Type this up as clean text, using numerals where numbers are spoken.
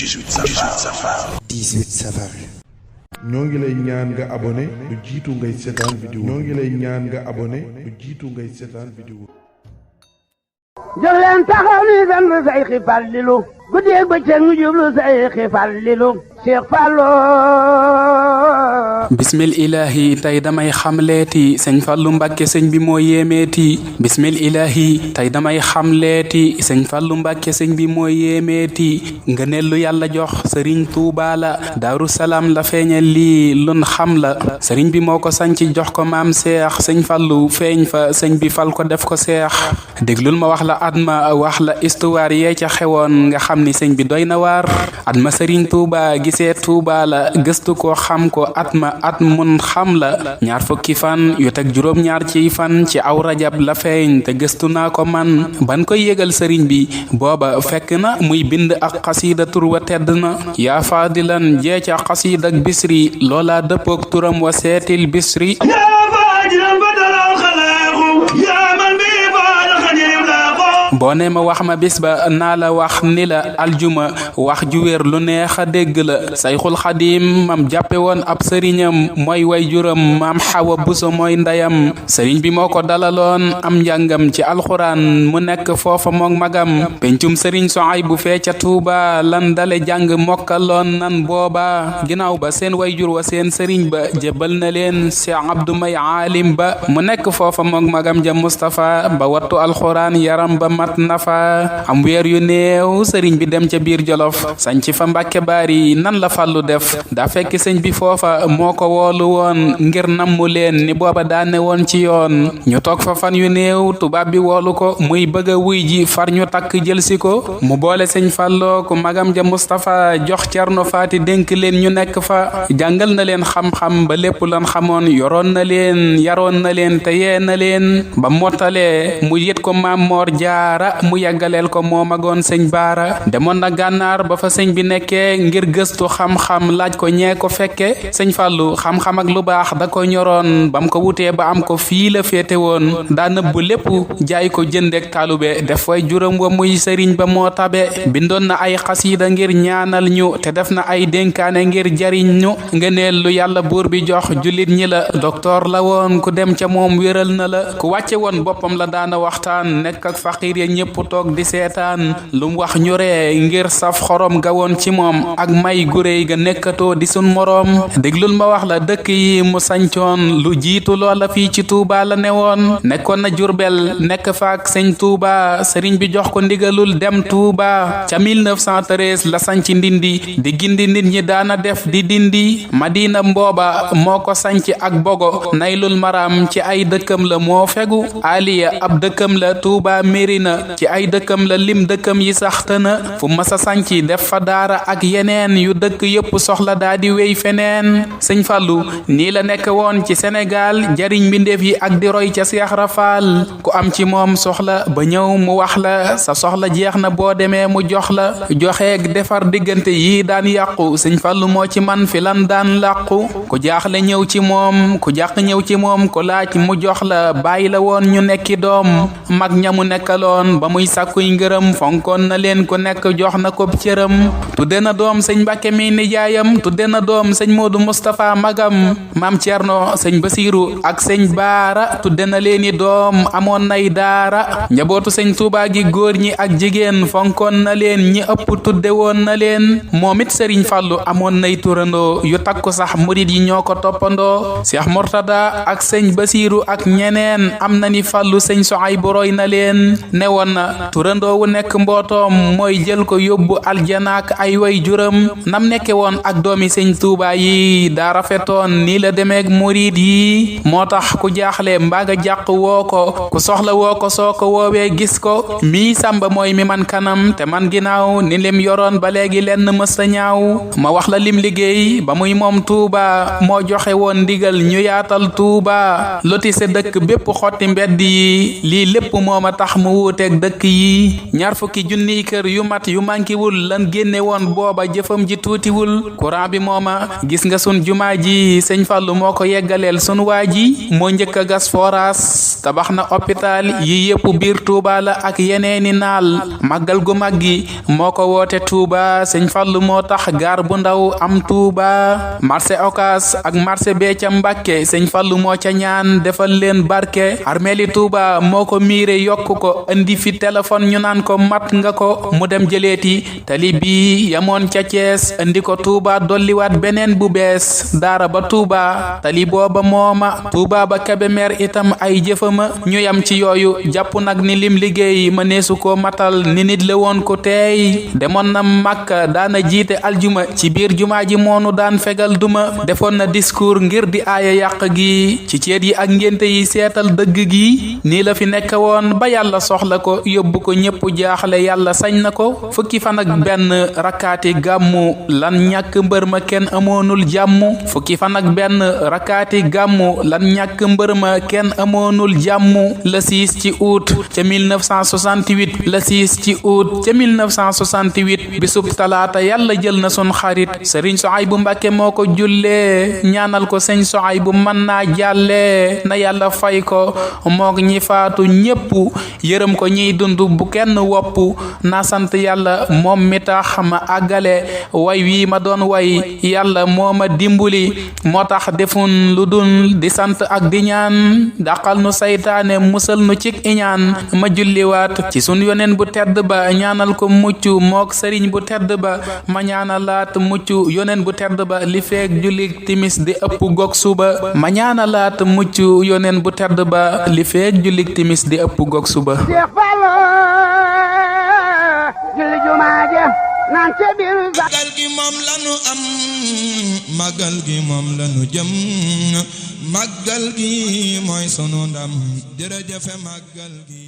18 safar. ñoo ngi lay ñaan nga abonné lu jiitu ngay seetaan vidéo. ñoo ngi lay ñaan nga abonné lu jiitu ngay seetaan vidéo. jóg leen taxaw ni sant Seyxi Fallilu guddeeg bëccëg ñu jublu Seyxi Fallilu Cheikh Fallou. bismil ilahi tey damay xamleeti sëñ Fallu Mbàkke sëñ bi moo yéemeeti. bismil ilahi tey damay xamleeti sëñ Fallu Mbàkke sëñ bi moo yéemeeti. ngëneel lu yàlla jox sëriñ Tuuba la Daaru Salaam la feeñal lii lun xam la. sëriñ bi moo ko sanc jox ko maam seex sëñ Fallu feeñ fa sëñ bi fal ko def ko seex. déglul ma wax la atma wax la histoire yee ca xewoon nga xam ni sëñ bi doy na waar. atma sëriñ Tuuba gisee Tuuba la gëstu ko xam ko atma at mun xam la. ñaar fukki fan yu teg juróom-ñaar ci fan ci aw rajab la feeñ te gëstu naa ko man ban koy yëgal sëriñ bi booba fekk na muy bind ak xasiida tur wa tedd na. yaa faadilan jee ca xasiida ak bisri loola dëppook turam wa seetil bisri. boo ne ma wax ma bis ba naa la wax ni la aljuma wax ju wér lu neex a dégg la. sayxul xadim mam jàppe woon ab sëriñam mooy way juram maam xawa buso mooy ndeyam. sëriñ bi moo ko dalaloon am njàngam ci alxuraan mu nekk foofa mook magam. pencum sëriñ soay bu fee ca Tuuba lan dale jàng mokkaloon nan booba. ginnaaw ba seen way jur wa seen sëriñ ba jébbal na leen Cheikh Abdou May aalim ba mu nekk foofa mook magam ja Mustafa ba wattu alxuraan yaram ba mat nafa. am weer yu néew sëriñ bi dem ca biir Jolof sañ ci fa Mbàkke Baari nan la Fallu def daa fekk sëñ bi foofa moo ko woolu woon ngir nammu leen ni booba daane woon ci yoon. ñu toog fa fan yu néew tubaab bi woolu ko muy bëgg a wuy ji far ñu takk jël si ko mu boole sëñ Falloo ku magam ja Mustafa jox Cerno Faati dénk leen ñu nekk fa. jàngal na leen xam-xam ba lépp lan xamoon yoroon na leen yaroon na leen te yee na leen ba mottalee mu yët ko Maam Moor Jaara mu yàggaleel ko moo magoon sëñ Baara. demoon na gànnaar ba fa sëñ bi nekkee ngir gëstu xam-xam laaj ko ñee ko fekke. sëñ Fallu xam-xam ak lu baax da ko ñoroon bam ko wutee ba am ko fii la féete woon daa nëbb lépp jaay ko jëndek taalube def way juróom wa muy sëriñ ba moo tabe. bindoon na ay xasiida ngir ñaanal ñu te def na ay dénkaane ngir jariñ ñu. ngëneel lu yàlla buur bi jox jullit ñi la docteur la woon ku dem ca moom wéral na la. ku wàcce woon boppam la daana waxtaan nekk ak faqiir ya ñépp toog di seetaan lu mu wax ñu ree ngir saf xorom ga woon ci moom ak may guréy ga nekkatoo di sun moroom. déglul ma wax la dëkk yi mu sañcoon lu jiitu loola fii ci Tuuba la newoon. nekkoon na Jurbel nekk faak sëñ Tuuba sëriñ bi jox ko ndigalul dem Tuuba ca 1913 la sañc Ndindi di gindi nit ñi daana def di dindi. Madina mbooba moo ko sañc ak Bogo Naylul Maram ci ay dëkkam la moo fegu. Aliya ab dëkkam la Tuuba Mérina ci ay dëkkam la lim dëkkam yi sax tëna fu masa sanci def fa daara ak yeneen yu dëkk yépp soxla daa di wéy feneen. sëñ Fallu nii la nekk woon ci Sénégal jariñ mbindeef yi ak di roy ca Seex Rafaal ku am ci moom soxla ba ñëw mu wax la sa soxla jeex na boo demee mu jox la. joxeeg defar diggante yi daan yàqu sëñ Fallu moo ci man fi lan daan làqu. ku jaaxle ñëw ci moom ku jàq ñëw ci moom ku laaj mu jox la bàyyi la woon ñu nekki doom mag ñamu nekkaloon ba muy sàkkuy ngërëm fonkoon na leen ku nekk jox na ko cëram. tudde na doom sëñ Mbàkke mi nijaayam tudde na doom sëñ Moodu Mustafa magam maam Cerno sëñ Basiiru ak sëñ Baara tudde na leeni doom amoon nay daara. njabootu sëñ Tuuba gi góor ñi ak jigéen fonkoon na leen ñi ëpp tudde woon na leen. moom it sëriñ Fallu amoon nay turandoo yu takku sax murid yi ñoo ko toppandoo. Seex Murtada ak sëñ Basiiru ak ñeneen am na ni Fallu sëñ Soay bu roy na leen. newoon na turandoo wu nekk mbootoom mooy jël ko yóbbu aljanaak ay way juram. nam nekke woon ak doomi sëñ Tuuba yi daa rafetoon nii la demeek murid yi. moo tax ku jaaxle mbaa nga jàq woo ko ku soxla woo ko soo ko woowee gis ko. mii Sàmba mooy mi man kanam te man ginnaaw ni lim yoroon ba léegi lenn mësta ñaaw. ma wax la lim liggéey ba muy moom Tuuba moo joxe woon ndigal ñu yaatal Tuuba loti sa dëkk bépp xotti mbedd yi lii lépp moo ma tax mu wuuteeg dëkk yi ñaar fukki junniy kër yu mat yu mankiwul lan génne woon booba jëfam ji tuutiwul courant bi mooma gis nga sun jumaa ji sëñ Fallou moo ko yeggaleel sun waa ji moo njëkk a gas forage tabax na hôpital yi yépp biir Touba la ak yeneeni naal màggal gu mag gi moo ko woote Touba sëñ Fallou moo tax gaar bu ndaw am Touba marché Ocass ak marché bee ca Mbàkke sëñ Fallou moo ca ñaan defal leen barke armeeli Touba moo ko miire yokk ko indi fi téléphone ñu naan ko mat nga ko mu dem jëleeti tali bi yamoon ca Thiès indi ko Touba dolliwaat beneen bu bees daara ba Touba tali booba mooma Touba ba Kébémer itam ay jëfama ñu yam ci yooyu jàpp nag ni lim liggéey ma neesu ko matal ni nit la woon ko teey demoon na Makka daana jiite aljuma ci biir jumaa ji moonu daan fegal duma defoon na discours ngir di aaya yàq gi ci ceet yi ak ngénte yi seetal dëgg gi nii la fi nekk woon ba yàlla soxla ko yóbbu ko ñépp jaaxle yàlla sañ na ko fukki fan ak benn rakkaati gàmmu lan ñàkk mbër ma kenn amoonul jàmm fukki fan ak benn rakkaati gàmmu lan ñàkk mbër ma kenn amoonul jàmm le 6 ci août ca 1968 le 6 ci août ca 1968 bisub talaata yàlla jël na sun xarit Sëriñ Sohaybu Mbàkke moo ko jullee ñaanal ko sëñ Sohaybu mën naa jàllee na yàlla fay ko moog ñi faatu ñépp yërëm ko ñiy dund bu kenn wopp na sant yàlla moom mi tax ma àggale way wi ma doon way yàlla moo ma dimbali moo tax defun lu dul di sant ak di ñaan dàqal nu saytaane musal nu cik iñaan ma julliwaat ci sun yoneen bu tedd ba ñaanal ko mucc mook sëriñ bu tedd ba ma ñaanalaat mucc yoneen bu tedd ba li feek jullik timis di ëpp gog suba ma ñaanalaat mucc yoneen bu tedd ba li feek jullik timis di ëpp gog suba Seex Fallu julli jumaa ja naan ca biir magal gi moom lanu am magal gi moom lanu jëm magal gi mooy sunu ndam jërëjëf magal gi